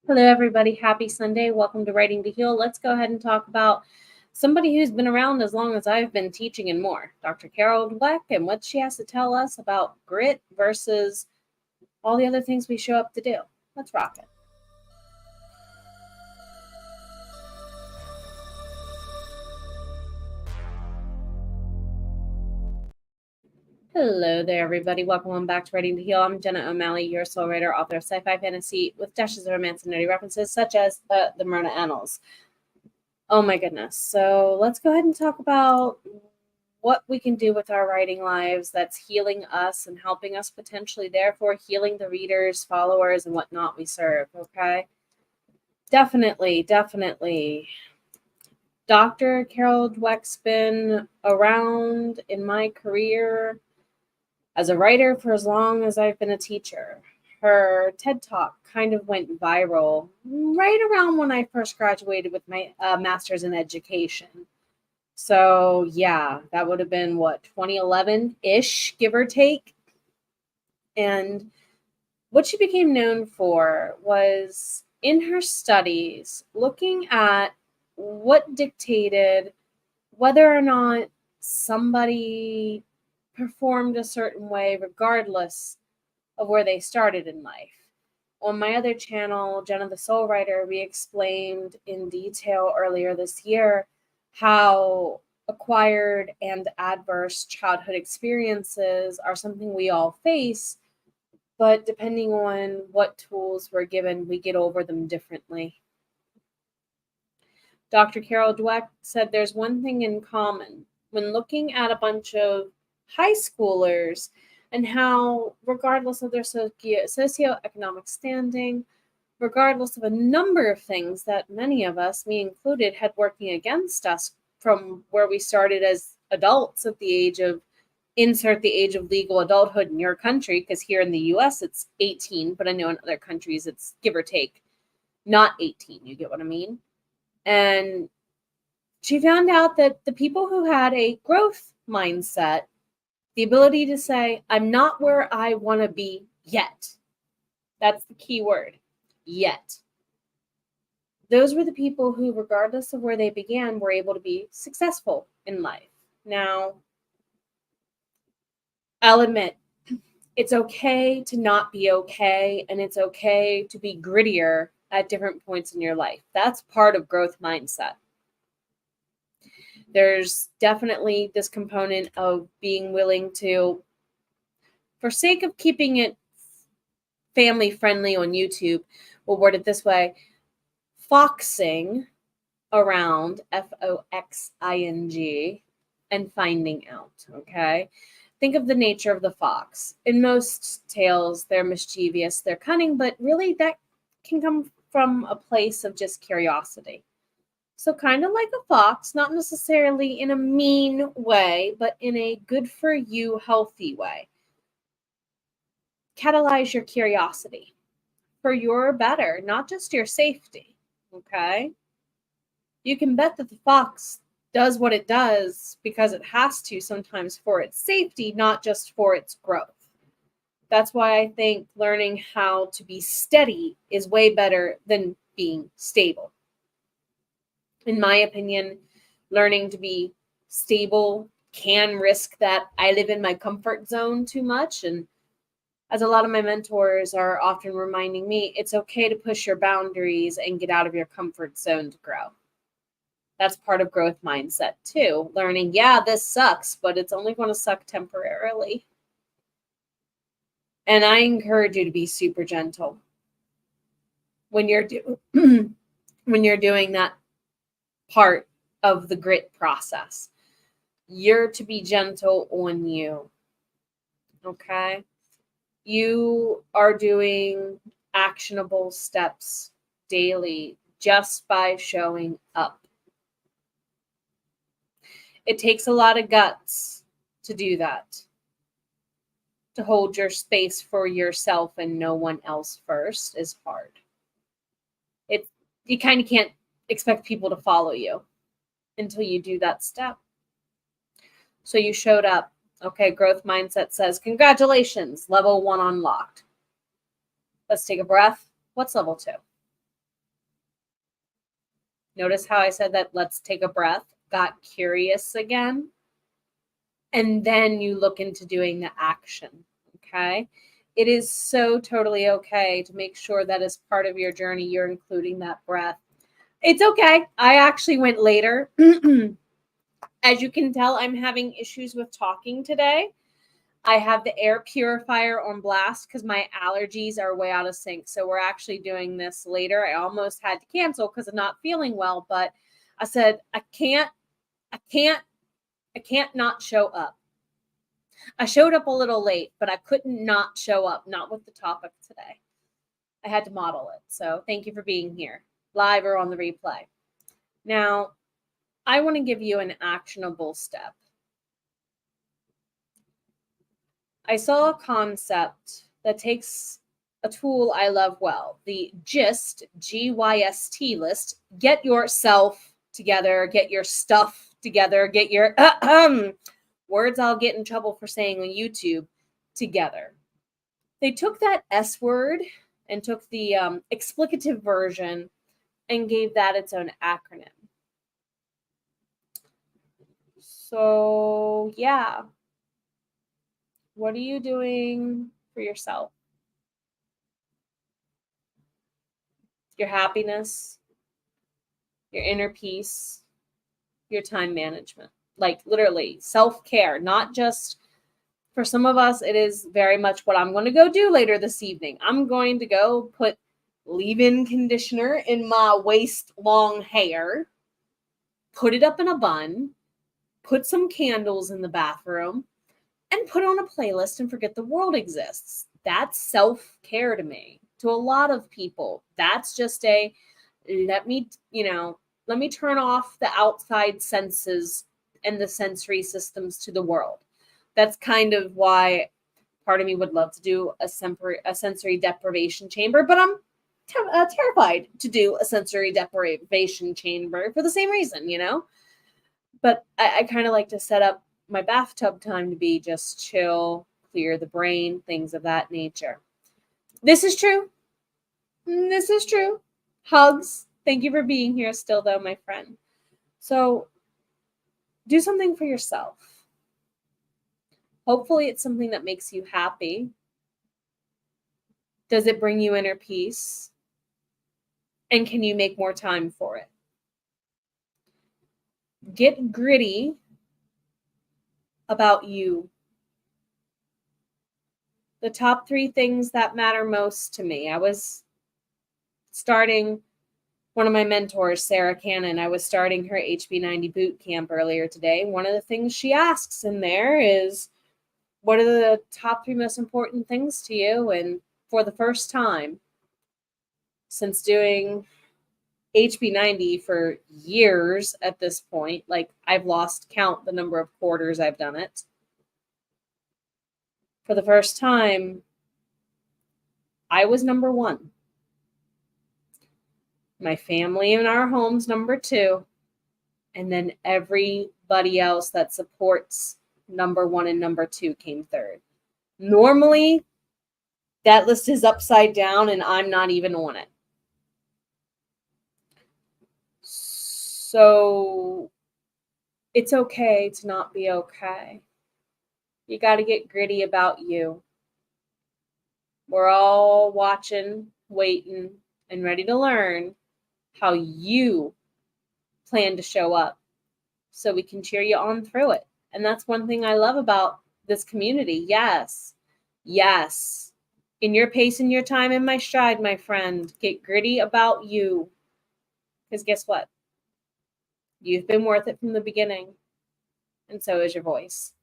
Hello, everybody. Happy Sunday. Welcome to Writing to Heal. Let's go ahead and talk about somebody who's been around as long as I've been teaching and more, Dr. Carol Dweck, and what she has to tell us about grit versus all the other things we show up to do. Let's rock it. Hello there, everybody. Welcome on back to Writing to Heal. I'm Jenna O'Malley, your soul writer, author of sci-fi fantasy with dashes of romance and nerdy references, such as the Myrna Annals. Oh my goodness. So let's go ahead and talk about what we can do with our writing lives that's healing us and helping us potentially, therefore, healing the readers, followers, and whatnot we serve, okay? Definitely. Dr. Carol Dweck's been around in my career as a writer for as long as I've been a teacher. Her TED Talk kind of went viral right around when I first graduated with my master's in education. So yeah, that would have been 2011-ish, give or take. And what she became known for was in her studies looking at what dictated whether or not somebody performed a certain way regardless of where they started in life. On my other channel, Jenna the Soul Writer, we explained in detail earlier this year how acquired and adverse childhood experiences are something we all face, but depending on what tools we're given, we get over them differently. Dr. Carol Dweck said there's one thing in common when looking at a bunch of high schoolers and how, regardless of their socioeconomic standing, regardless of a number of things that many of us, me included, had working against us from where we started as adults at the age of, insert the age of legal adulthood in your country, because here in the US it's 18, but I know in other countries it's give or take not 18, you get what I mean? And she found out that the people who had a growth mindset, the ability to say, I'm not where I want to be yet. That's the key word, yet. Those were the people who, regardless of where they began, were able to be successful in life. Now, I'll admit, it's okay to not be okay, and it's okay to be grittier at different points in your life. That's part of growth mindset. There's definitely this component of being willing to, for sake of keeping it family friendly on YouTube, we'll word it this way, foxing around, Foxing, and finding out, okay? Think of the nature of the fox. In most tales, they're mischievous, they're cunning, but really that can come from a place of just curiosity. So kind of like a fox, not necessarily in a mean way, but in a good for you, healthy way. Catalyze your curiosity for your better, not just your safety, okay? You can bet that the fox does what it does because it has to sometimes for its safety, not just for its growth. That's why I think learning how to be steady is way better than being stable. In my opinion, learning to be stable can risk that I live in my comfort zone too much. And as a lot of my mentors are often reminding me, it's okay to push your boundaries and get out of your comfort zone to grow. That's part of growth mindset too. Learning, yeah, this sucks, but it's only going to suck temporarily. And I encourage you to be super gentle when you're when you're doing that part of the grit process. You're to be gentle on you. Okay? You are doing actionable steps daily just by showing up. It takes a lot of guts to do that. To hold your space for yourself and no one else first is hard. You kind of can't expect people to follow you until you do that step. So you showed up. Okay, growth mindset says, congratulations, level 1 unlocked. Let's take a breath. What's level 2? Notice how I said that let's take a breath, got curious again, and then you look into doing the action, okay? It is so totally okay to make sure that as part of your journey, you're including that breath. It's okay. I actually went later. As you can tell, I'm having issues with talking today. I have the air purifier on blast because my allergies are way out of sync. So we're actually doing this later. I almost had to cancel because of not feeling well, but I said, I can't not show up. I showed up a little late, but I couldn't not show up, not with the topic today. I had to model it. So thank you for being here, live or on the replay. Now, I want to give you an actionable step. I saw a concept that takes a tool I love well, the GYST, G-Y-S-T list. Get yourself together, get your stuff together, get your words I'll get in trouble for saying on YouTube together. They took that S word and took the explicative version and gave that its own acronym. So, yeah. What are you doing for yourself? Your happiness, your inner peace, your time management. Like literally self-care, not just for some of us, it is very much what I'm going to go do later this evening. I'm going to go put leave-in conditioner in my waist-long hair, put it up in a bun, put some candles in the bathroom, and put on a playlist and forget the world exists. That's self-care to me. To a lot of people, that's just a, let me turn off the outside senses and the sensory systems to the world. That's kind of why part of me would love to do a sensory deprivation chamber, but I'm terrified to do a sensory deprivation chamber for the same reason, But I kind of like to set up my bathtub time to be just chill, clear the brain, things of that nature. This is true. This is true. Hugs. Thank you for being here still, though, my friend. So do something for yourself. Hopefully it's something that makes you happy. Does it bring you inner peace? And can you make more time for it? Get gritty about you. The top 3 things that matter most to me. I was starting one of my mentors, Sarah Cannon. I was starting her HB90 boot camp earlier today. One of the things she asks in there is, what are the top 3 most important things to you? And for the first time since doing HB90 for years at this point, like I've lost count the number of quarters I've done it. For the first time, I was number 1. My family in our home's number 2. And then everybody else that supports number 1 and number 2 came 3rd. Normally, that list is upside down and I'm not even on it. So it's okay to not be okay. You got to get gritty about you. We're all watching, waiting, and ready to learn how you plan to show up so we can cheer you on through it. And that's one thing I love about this community. Yes. In your pace and your time in my stride, my friend, get gritty about you. Because guess what? You've been worth it from the beginning. And so is your voice.